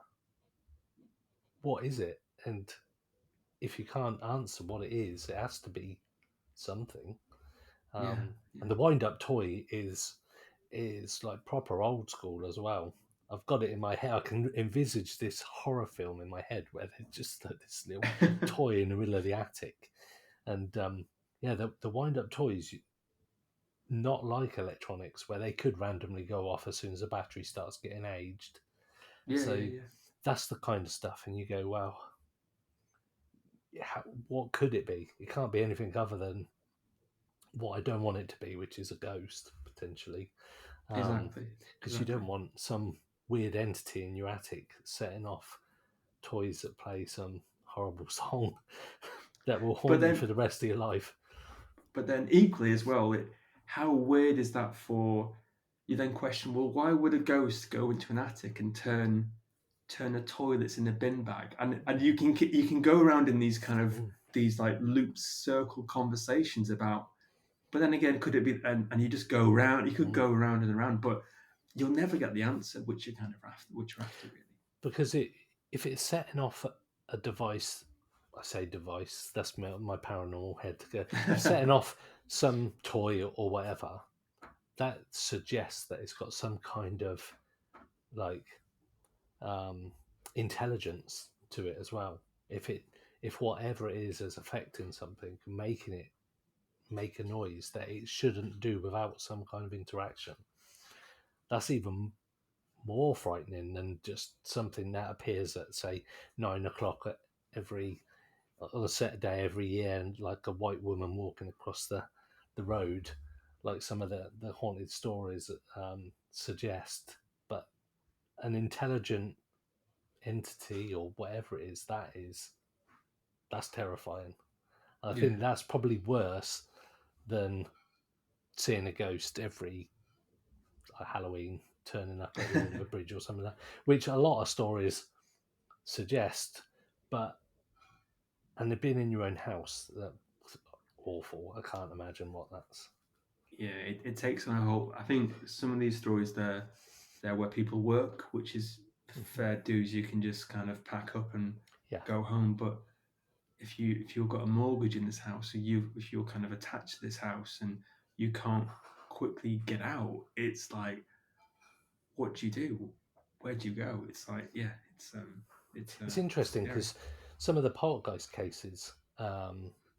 What is it? And if you can't answer what it is, it has to be something. Yeah, And the wind-up toy is like proper old school as well. I've got it in my head. I can envisage this horror film in my head where there's just like this little toy in the middle of the attic, and yeah, the wind-up toys, not like electronics where they could randomly go off as soon as the battery starts getting aged. yeah, So yeah. that's the kind of stuff, and you go, well, what could it be? It can't be anything other than what I don't want it to be, which is a ghost potentially. Exactly. Because you don't want some weird entity in your attic setting off toys that play some horrible song that will haunt you for the rest of your life. But then equally as well, how weird is that for you? Then question, well, why would a ghost go into an attic and turn a toy that's in a bin bag? And you can go around in these kind of these like loop circle conversations about. But then again, could it be? And you just go around. You could go around and around, but you'll never get the answer, which you're kind of after. Which you're after, really. Because if it's setting off a device, I say device, that's my paranormal head to go, setting off some toy or whatever, that suggests that it's got some kind of like intelligence to it as well. If whatever it is affecting something, making it make a noise that it shouldn't do without some kind of interaction, that's even more frightening than just something that appears at, say, 9 o'clock on a set day every year, and like a white woman walking across the road, like some of the haunted stories suggest. But an intelligent entity or whatever it is, that's terrifying. I think that's probably worse than seeing a ghost every Halloween turning up at the end of a bridge or something like that, which a lot of stories suggest. And they've been in your own house, that's awful. I can't imagine what that's. Yeah, it takes on a whole. I think some of these stories they're where people work, which is fair dues. You can just kind of pack up and go home. But if you've got a mortgage in this house, or if you're kind of attached to this house and you can't quickly get out, it's like, what do you do? Where do you go? It's like, yeah, It's interesting because some of the poltergeist cases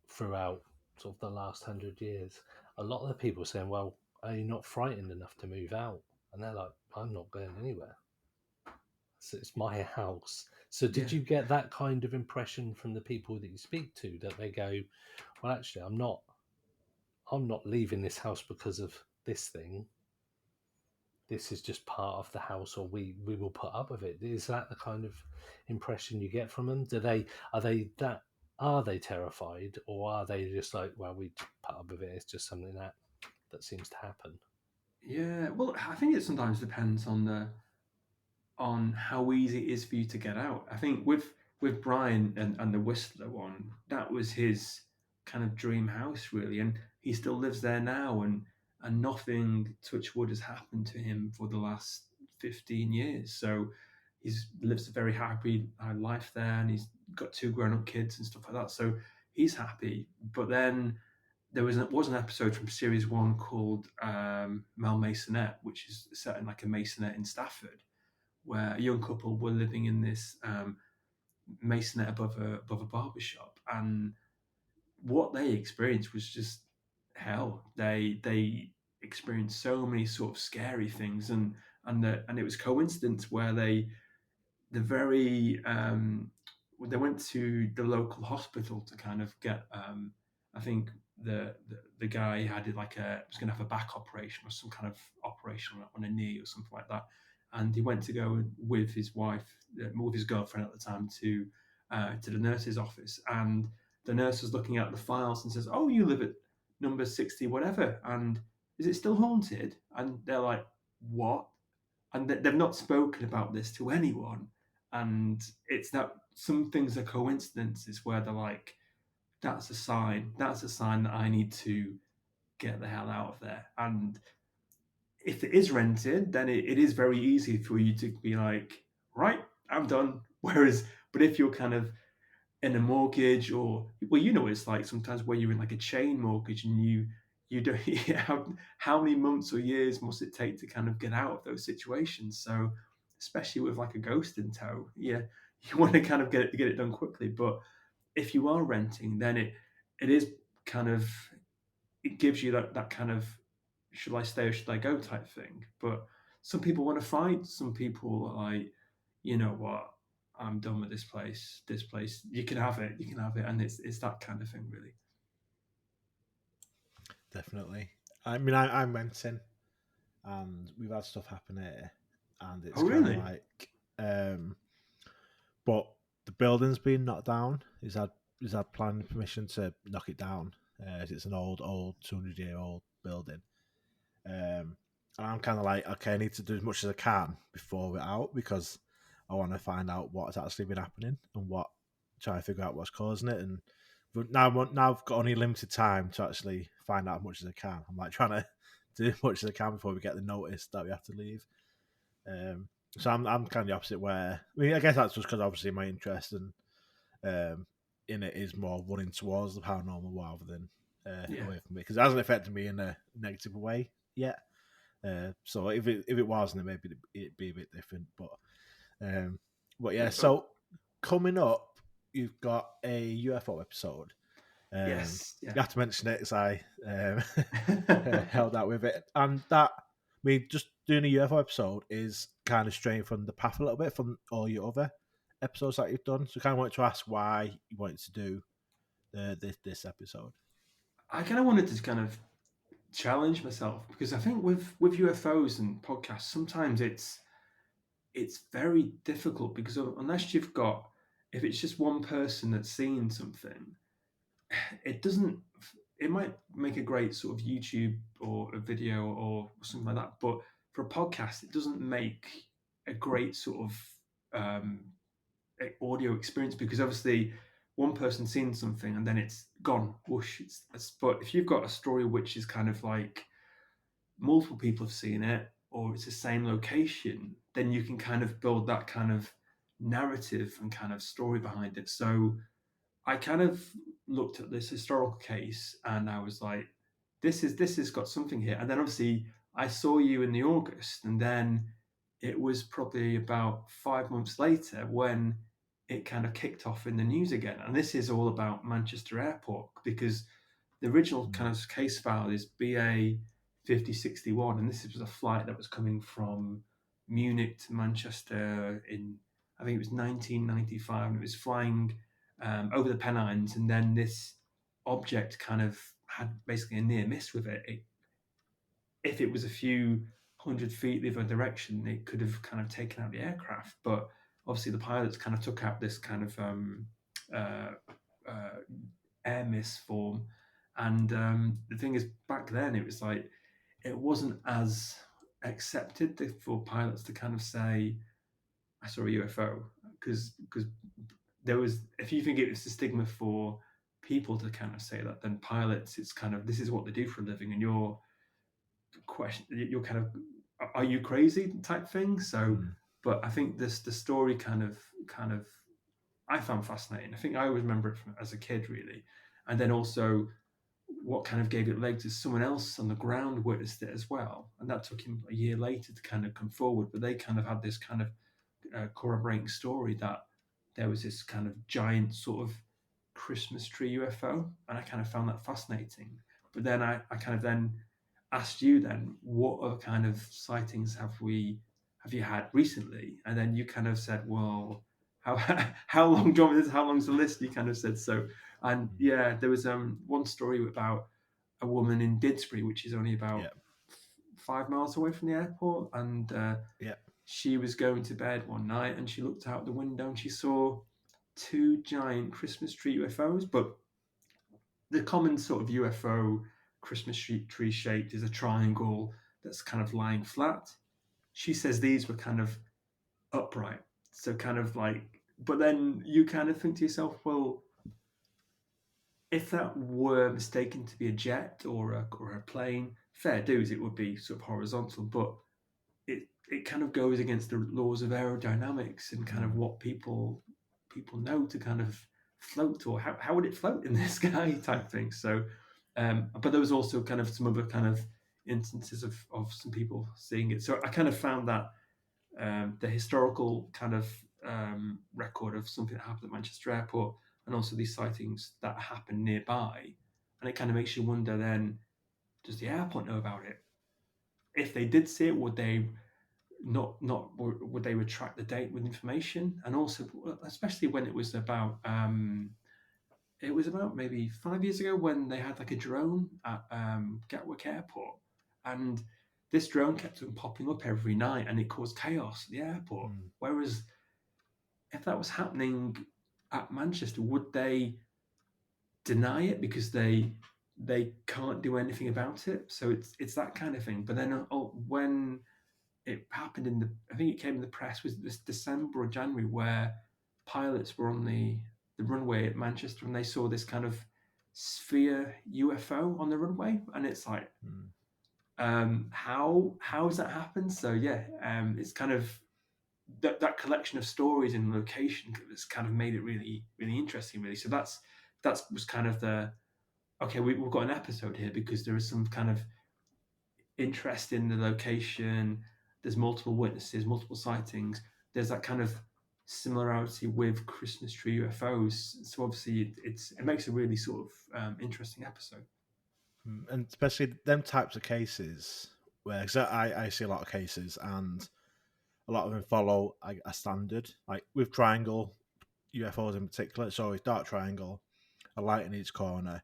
throughout sort of the last 100 years, a lot of the people are saying, well, are you not frightened enough to move out? And they're like, I'm not going anywhere. So it's my house. So did you get that kind of impression from the people that you speak to, that they go, well, actually, I'm not leaving this house because of this thing. This is just part of the house, or we will put up with it. Is that the kind of impression you get from them? Are they terrified, or are they just like, well, we put up with it, it's just something that seems to happen? Yeah, well, I think it sometimes depends on how easy it is for you to get out. I think with Brian and the Whistler one, that was his kind of dream house, really, and he still lives there now, and nothing, touch wood, has happened to him for the last 15 years. So he's lives a very happy life there, and he's got 2 grown-up kids and stuff like that. So he's happy. But then there was an episode from series 1 called Mel Masonette, which is set in like a masonette in Stafford, where a young couple were living in this masonette above a barber shop, and what they experienced was just hell. They experienced so many sort of scary things, and it was coincidence where they the very they went to the local hospital to kind of get I think the guy had was going to have a back operation or some kind of operation on a knee or something like that, and he went to go with his wife, with his girlfriend at the time, to the nurse's office, and the nurse was looking at the files and says, "Oh, you live at number 60 whatever, and is it still haunted?" And they're like, "What?" And they've not spoken about this to anyone, and it's that some things are coincidences where they're like, that's a sign that I need to get the hell out of there. And if it is rented, then it is very easy for you to be like, right, I'm done. Whereas, but if you're kind of in a mortgage, or well, you know, it's like sometimes where you're in like a chain mortgage and you don't how many months or years must it take to kind of get out of those situations. So especially with like a ghost in tow, yeah, you want to kind of get it done quickly. But if you are renting, then it is kind of, it gives you that kind of, should I stay or should I go type thing. But some people want to fight, some people are like, you know what, I'm done with this place. This place, you can have it, and it's that kind of thing, really. Definitely. I mean, I'm renting, and we've had stuff happen here, and it's Oh, kind really? of like, but the building's been knocked down. He's had planning permission to knock it down. It's an old 200-year-old building. And I'm kind of like, okay, I need to do as much as I can before we're out, because I want to find out what's actually been happening and try to figure out what's causing it. And but now I've got only limited time to actually find out as much as I can. I'm like trying to do as much as I can before we get the notice that we have to leave. So I'm kind of the opposite, where I mean, I guess that's just because obviously my interest in it is more running towards the paranormal rather than away from it, because it hasn't affected me in a negative way yet. So if it was, then maybe it'd be a bit different. But yeah. So coming up, you've got a UFO episode. Yes. Yeah. You have to mention it, as I held out with it, and that, I mean, just doing a UFO episode is kind of straying from the path a little bit from all your other episodes that you've done. So, kind of wanted to ask why you wanted to do this episode. I kind of wanted to kind of challenge myself, because I think with UFOs and podcasts, sometimes it's very difficult, because unless you've got, if it's just one person that's seen something, it might make a great sort of YouTube or a video or something like that, but for a podcast it doesn't make a great sort of audio experience, because obviously one person's seen something and then it's gone whoosh. But if you've got a story which is kind of like multiple people have seen it, or it's the same location, then you can kind of build that kind of narrative and kind of story behind it. So I kind of looked at this historical case and I was like, this has got something here. And then obviously I saw you in the August, and then it was probably about 5 months later when it kind of kicked off in the news again. And this is all about Manchester Airport, because the original kind of case file is BA 5061, and this was a flight that was coming from Munich to Manchester in, I think it was 1995, and it was flying over the Pennines, and then this object kind of had basically a near miss with it. If it was a few 100 feet the other direction, it could have kind of taken out the aircraft. But obviously, the pilots kind of took out this kind of air miss form. And the thing is, back then, it was like, it wasn't as accepted for pilots to kind of say, I saw a UFO, because there was, if you think it was the stigma for people to kind of say that, then pilots, it's kind of, this is what they do for a living, and you're kind of, are you crazy type thing. So but I think the story kind of I found fascinating. I think I always remember it from as a kid, really. And then also what kind of gave it legs is someone else on the ground witnessed it as well, and that took him a year later to kind of come forward. But they kind of had this kind of corroborating story that there was this kind of giant sort of Christmas tree UFO, and I kind of found that fascinating. But then I kind of then asked you then, what other kind of sightings have we have you had recently? And then you kind of said, well, how long do you want me to, how long's the list? You kind of said so. And yeah, there was one story about a woman in Didsbury, which is only about 5 miles away from the airport, and she was going to bed one night and she looked out the window and she saw 2 giant Christmas tree UFOs. But the common sort of UFO Christmas tree shaped is a triangle that's kind of lying flat. She says these were kind of upright, so kind of like. But then you kind of think to yourself, well, if that were mistaken to be a jet or a plane, fair dues, it would be sort of horizontal, but it kind of goes against the laws of aerodynamics and kind of what people know to kind of float, or how would it float in the sky type thing. So, but there was also kind of some other kind of instances of some people seeing it. So I kind of found that the historical kind of record of something that happened at Manchester Airport, and also these sightings that happen nearby, and it kind of makes you wonder then, does the airport know about it? If they did see it, would they would they retract the date with information? And also, especially when it was about maybe 5 years ago when they had like a drone at Gatwick Airport, and this drone kept on popping up every night and it caused chaos at the airport. Whereas if that was happening at Manchester, would they deny it because they can't do anything about it? So it's that kind of thing. But then when it happened I think it came in the press, was this December or January, where pilots were on the runway at Manchester and they saw this kind of sphere UFO on the runway, and it's like, how has that happened? So yeah, it's kind of that collection of stories and location has kind of made it really, really interesting, really. So that was kind of we've got an episode here because there is some kind of interest in the location. There's multiple witnesses, multiple sightings. There's that kind of similarity with Christmas tree UFOs. So obviously it makes a really sort of interesting episode. And especially them types of cases where, cause I see a lot of cases and a lot of them follow a standard, like with triangle UFOs in particular. It's always dark triangle, a light in each corner,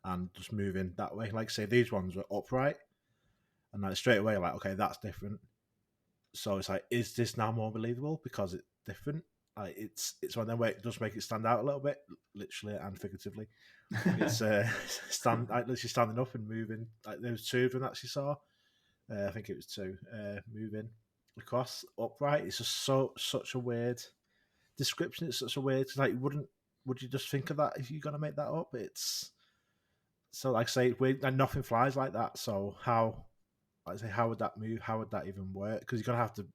and just moving that way. Like say these ones were upright, and like straight away, like, okay, that's different. So it's like, is this now more believable because it's different? Like it's one of them where it does make it stand out a little bit, literally and figuratively. It's literally standing up and moving. Like there was 2 of them that she saw. I think it was 2 moving across upright. It's just such a weird description. It's such a weird, like, would you just think of that if you're gonna make that up? It's so, like I say, weird, and nothing flies like that. So how would that move? How would that even work? Because you're gonna have to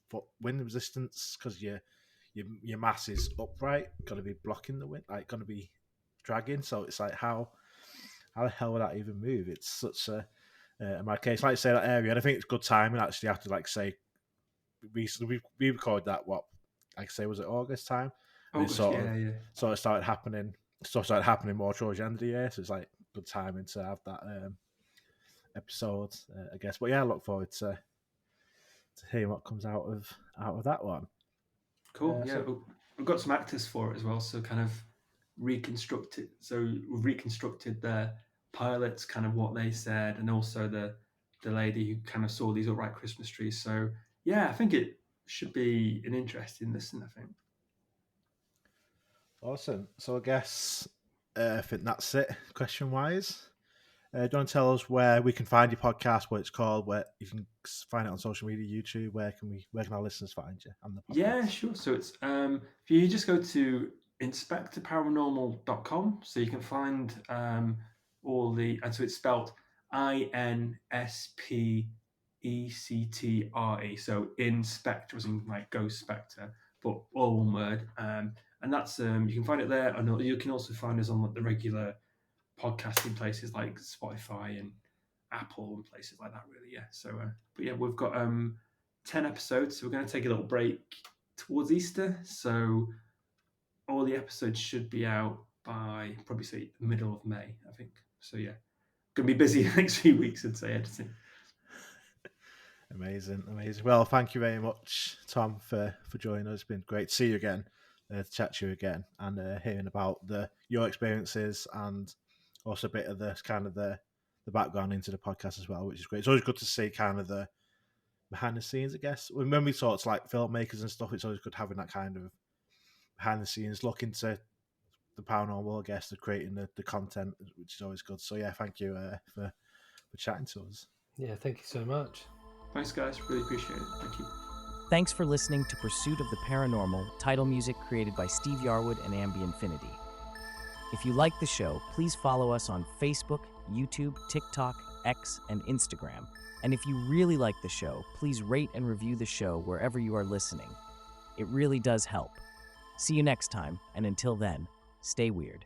put wind resistance because your mass is upright, got to be blocking the wind, like going to be dragging. So it's like how the hell would that even move? It's such a in my case, like I say, that area, and I think it's good timing actually. After like say recently we recorded that, what, like I say, was it August time? And August, it started happening. Stuff started happening more towards the end of the year, so it's like good timing to have that episode, I guess. But yeah, I look forward to hearing what comes out of that one. Cool. Yeah, we've got some actors for it as well, so kind of reconstructed. So we've reconstructed the pilots, kind of what they said, and also the lady who kind of saw these upright Christmas trees. So yeah, I think it should be an interesting listen, I think. Awesome. So I guess I think that's it, question-wise. Do you want to tell us where we can find your podcast, what it's called, where you can find it on social media, YouTube? Where can our listeners find you on the podcast? Yeah, sure. So it's if you just go to inspectorparanormal.com, so you can find all the, and so it's spelled INSPECTRE. So Inspector, as in like Ghost Spectre, but all one word. And that's you can find it there, and you can also find us on like the regular podcasting places like Spotify and Apple and places like that, really. Yeah. So but yeah, we've got 10 episodes, so we're going to take a little break towards Easter, so all the episodes should be out by probably say the middle of May, I think. So yeah, gonna be busy the next few weeks, I'd say, editing. Amazing, amazing. Well, thank you very much, Tom, for joining us. It's been great to see you again, to chat to you again, and hearing about your experiences and also a bit of the background into the podcast as well, which is great. It's always good to see kind of the behind the scenes, I guess. When we talk to like filmmakers and stuff, it's always good having that kind of behind the scenes look into the paranormal, I guess, the creating the content, which is always good. So yeah, thank you for chatting to us. Yeah, thank you so much. Thanks, guys. Really appreciate it. Thank you. Thanks for listening to Pursuit of the Paranormal, title music created by Steve Yarwood and Ambiinfinity. If you like the show, please follow us on Facebook, YouTube, TikTok, X, and Instagram. And if you really like the show, please rate and review the show wherever you are listening. It really does help. See you next time, and until then, stay weird.